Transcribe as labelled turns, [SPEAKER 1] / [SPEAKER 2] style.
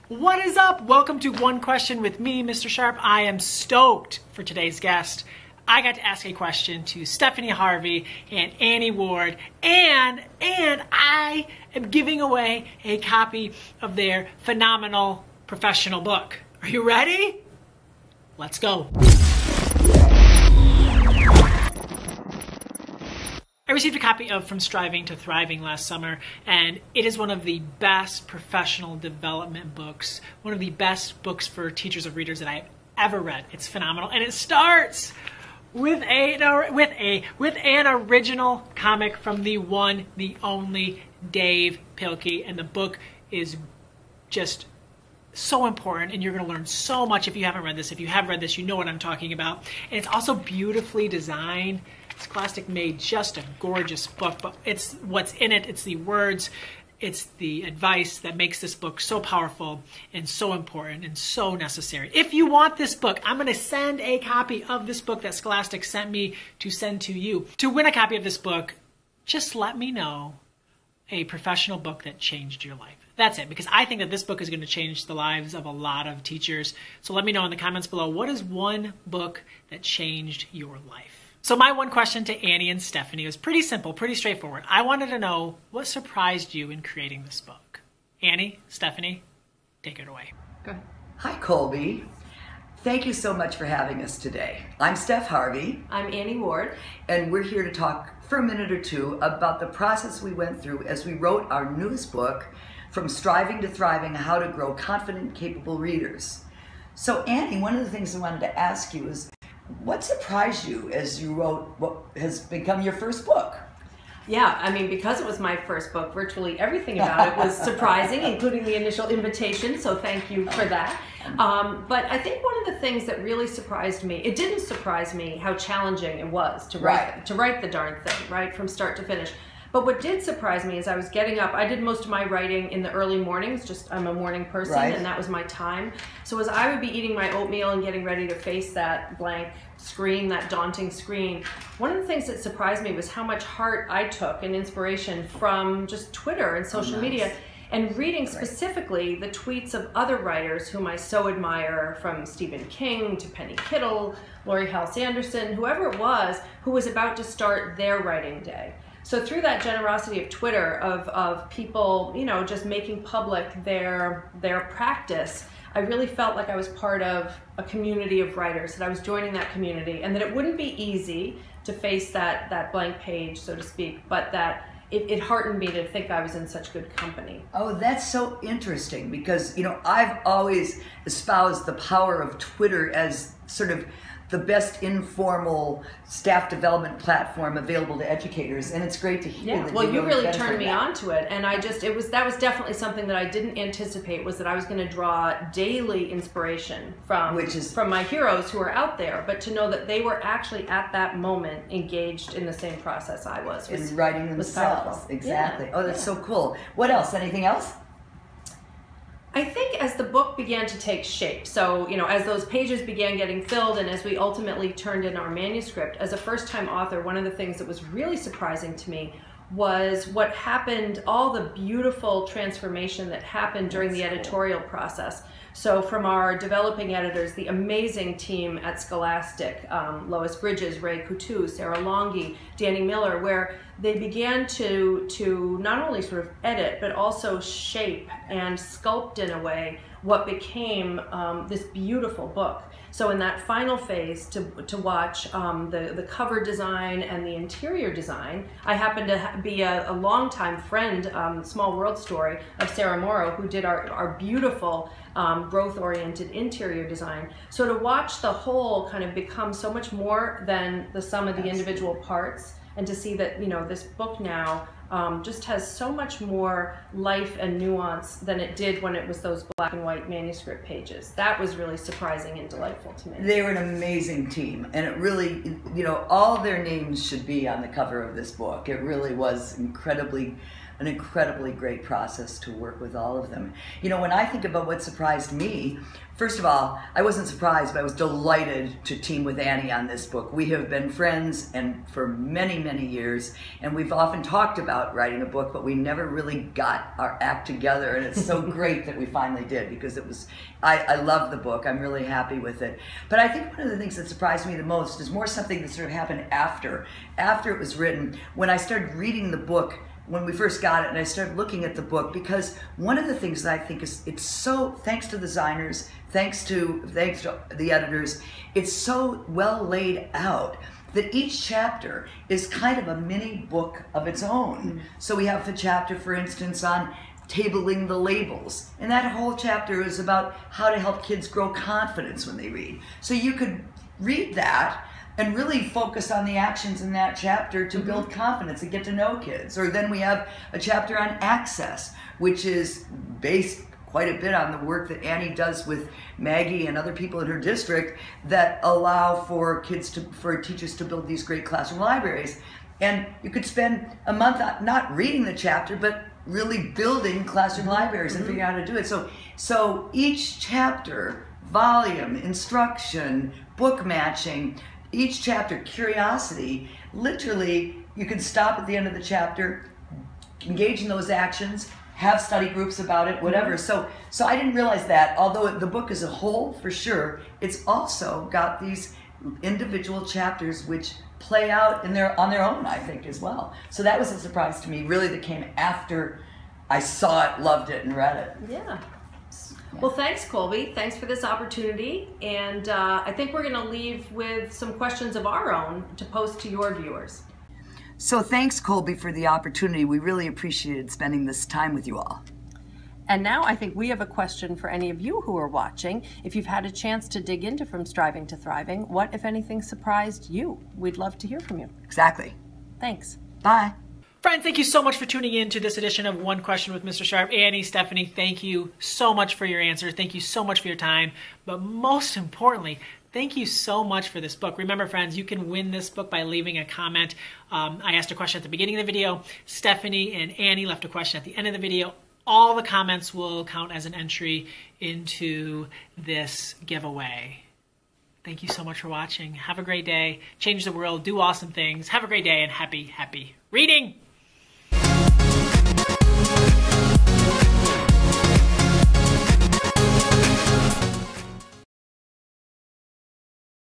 [SPEAKER 1] What is up? Welcome to One Question with me, Mr. Sharp. I am stoked for today's guest. I got to ask a question to Stephanie Harvey and Annie Ward, and I am giving away a copy of their phenomenal professional book. Are you ready? Let's go. I received a copy of From Striving to Thriving last summer, and it is one of the best professional development books, one of the best books for teachers of readers that I have ever read. It's phenomenal, and it starts with an original comic from the one, the only Dave Pilkey, and the book is just so important, and you're going to learn so much if you haven't read this. If you have read this, you know what I'm talking about. And it's also beautifully designed. Scholastic made just a gorgeous book, but it's what's in it. It's the words, it's the advice that makes this book so powerful and so important and so necessary. If you want this book, I'm going to send a copy of this book that Scholastic sent me to send to you. To win a copy of this book, just let me know a professional book that changed your life. That's it, because I think that this book is going to change the lives of a lot of teachers. So let me know in the comments below, what is one book that changed your life? So my one question to Annie and Stephanie was pretty simple, pretty straightforward. I wanted to know what surprised you in creating this book. Annie, Stephanie, take it away.
[SPEAKER 2] Go ahead. Hi, Colby. Thank you so much for having us today. I'm Steph Harvey.
[SPEAKER 3] I'm Annie Ward.
[SPEAKER 2] And we're here to talk for a minute or two about the process we went through as we wrote our newest book, From Striving to Thriving, How to Grow Confident, Capable Readers. So Annie, one of the things I wanted to ask you is, what surprised you as you wrote what has become your first book?
[SPEAKER 3] Yeah, I mean, because it was my first book, virtually everything about it was surprising, including the initial invitation, so thank you for that. But I think one of the things that really surprised me, it didn't surprise me how challenging it was to write the darn thing, right, from start to finish. But what did surprise me is I was getting up. I did most of my writing in the early mornings, just I'm a morning person, and that was my time. So as I would be eating my oatmeal and getting ready to face that blank screen, that daunting screen, one of the things that surprised me was how much heart I took and inspiration from just Twitter and social media, and reading specifically the tweets of other writers whom I so admire, from Stephen King to Penny Kittle, Lori Halse Anderson, whoever it was who was about to start their writing day. So through that generosity of Twitter, of people, you know, just making public their practice, I really felt like I was part of a community of writers, that I was joining that community, and that it wouldn't be easy to face that blank page, so to speak, but that it heartened me to think I was in such good company.
[SPEAKER 2] Oh, that's so interesting, because, you know, I've always espoused the power of Twitter as sort of the best informal staff development platform available to educators, and it's great to hear that.
[SPEAKER 3] Well, you really turned me on to it, and that was definitely something that I didn't anticipate, was that I was going to draw daily inspiration from my heroes who are out there, but to know that they were actually at that moment engaged in the same process I was
[SPEAKER 2] in writing themselves. Exactly. Oh, that's so cool. What else? Anything else?
[SPEAKER 3] I think as the book began to take shape, so, you know, as those pages began getting filled and as we ultimately turned in our manuscript, as a first-time author, one of the things that was really surprising to me was what happened, all the beautiful transformation that happened during the editorial process. So from our developing editors, the amazing team at Scholastic, Lois Bridges, Ray Coutu, Sarah Longy, Danny Miller, where they began to not only sort of edit, but also shape and sculpt in a way what became this beautiful book. So in that final phase, to watch the cover design and the interior design, I happen to be a longtime friend, Small World Story, of Sarah Morrow, who did our beautiful growth-oriented interior design. So to watch the whole kind of become so much more than the sum of the individual parts, and to see that, you know, this book now just has so much more life and nuance than it did when it was those black and white manuscript pages. That was really surprising and delightful to me.
[SPEAKER 2] They were an amazing team, and it really, you know, all their names should be on the cover of this book. It really was incredibly an incredibly great process to work with all of them. You know, when I think about what surprised me, first of all, I wasn't surprised, but I was delighted to team with Annie on this book. We have been friends and for many, many years, and we've often talked about writing a book, but we never really got our act together, and it's so great that we finally did, because it was, I love the book. I'm really happy with it. But I think one of the things that surprised me the most is more something that sort of happened after it was written, when I started reading the book, when we first got it, and I started looking at the book, because one of the things that I think is, it's so, thanks to the designers, thanks to the editors, it's so well laid out that each chapter is kind of a mini book of its own. So we have the chapter, for instance, on tabling the labels, and that whole chapter is about how to help kids grow confidence when they read. So you could read that and really focus on the actions in that chapter to build confidence and get to know kids. Or then we have a chapter on access, which is based quite a bit on the work that Annie does with Maggie and other people in her district that allow for teachers to build these great classroom libraries. And you could spend a month not reading the chapter, but really building classroom libraries and figuring out how to do it. So each chapter, volume, instruction, book matching, each chapter, curiosity, literally you can stop at the end of the chapter, engage in those actions, have study groups about it, whatever. So I didn't realize that, although the book as a whole, for sure, it's also got these individual chapters which play out on their own, I think, as well. So that was a surprise to me, really, that came after I saw it, loved it, and read it.
[SPEAKER 3] Yeah. Well, thanks, Colby. Thanks for this opportunity. And I think we're going to leave with some questions of our own to post to your viewers.
[SPEAKER 2] So thanks, Colby, for the opportunity. We really appreciated spending this time with you all.
[SPEAKER 3] And now I think we have a question for any of you who are watching. If you've had a chance to dig into From Striving to Thriving, what, if anything, surprised you? We'd love to hear from you.
[SPEAKER 2] Exactly.
[SPEAKER 3] Thanks.
[SPEAKER 2] Bye.
[SPEAKER 1] Friends, thank you so much for tuning in to this edition of One Question with Mr. Sharp. Annie, Stephanie, thank you so much for your answers. Thank you so much for your time. But most importantly, thank you so much for this book. Remember, friends, you can win this book by leaving a comment. I asked a question at the beginning of the video. Stephanie and Annie left a question at the end of the video. All the comments will count as an entry into this giveaway. Thank you so much for watching. Have a great day. Change the world. Do awesome things. Have a great day and happy reading.